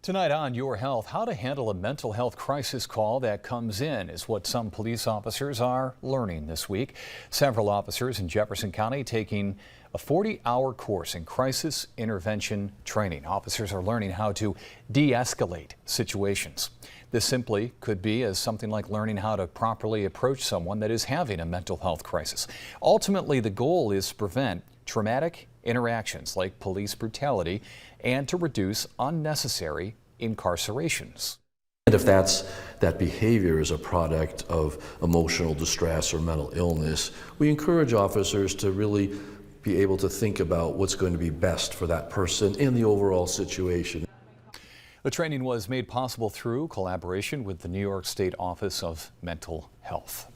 Tonight on Your Health, how to handle a mental health crisis call that comes in is what some police officers are learning this week. Several officers in Jefferson County taking a 40-hour course in crisis intervention training. Officers are learning how to de-escalate situations. This simply could be as something like learning how to properly approach someone that is having a mental health crisis. Ultimately, the goal is to prevent traumatic interactions like police brutality and to reduce unnecessary incarcerations. And if that behavior is a product of emotional distress or mental illness, we encourage officers to really be able to think about what's going to be best for that person in the overall situation. The training was made possible through collaboration with the New York State Office of Mental Health.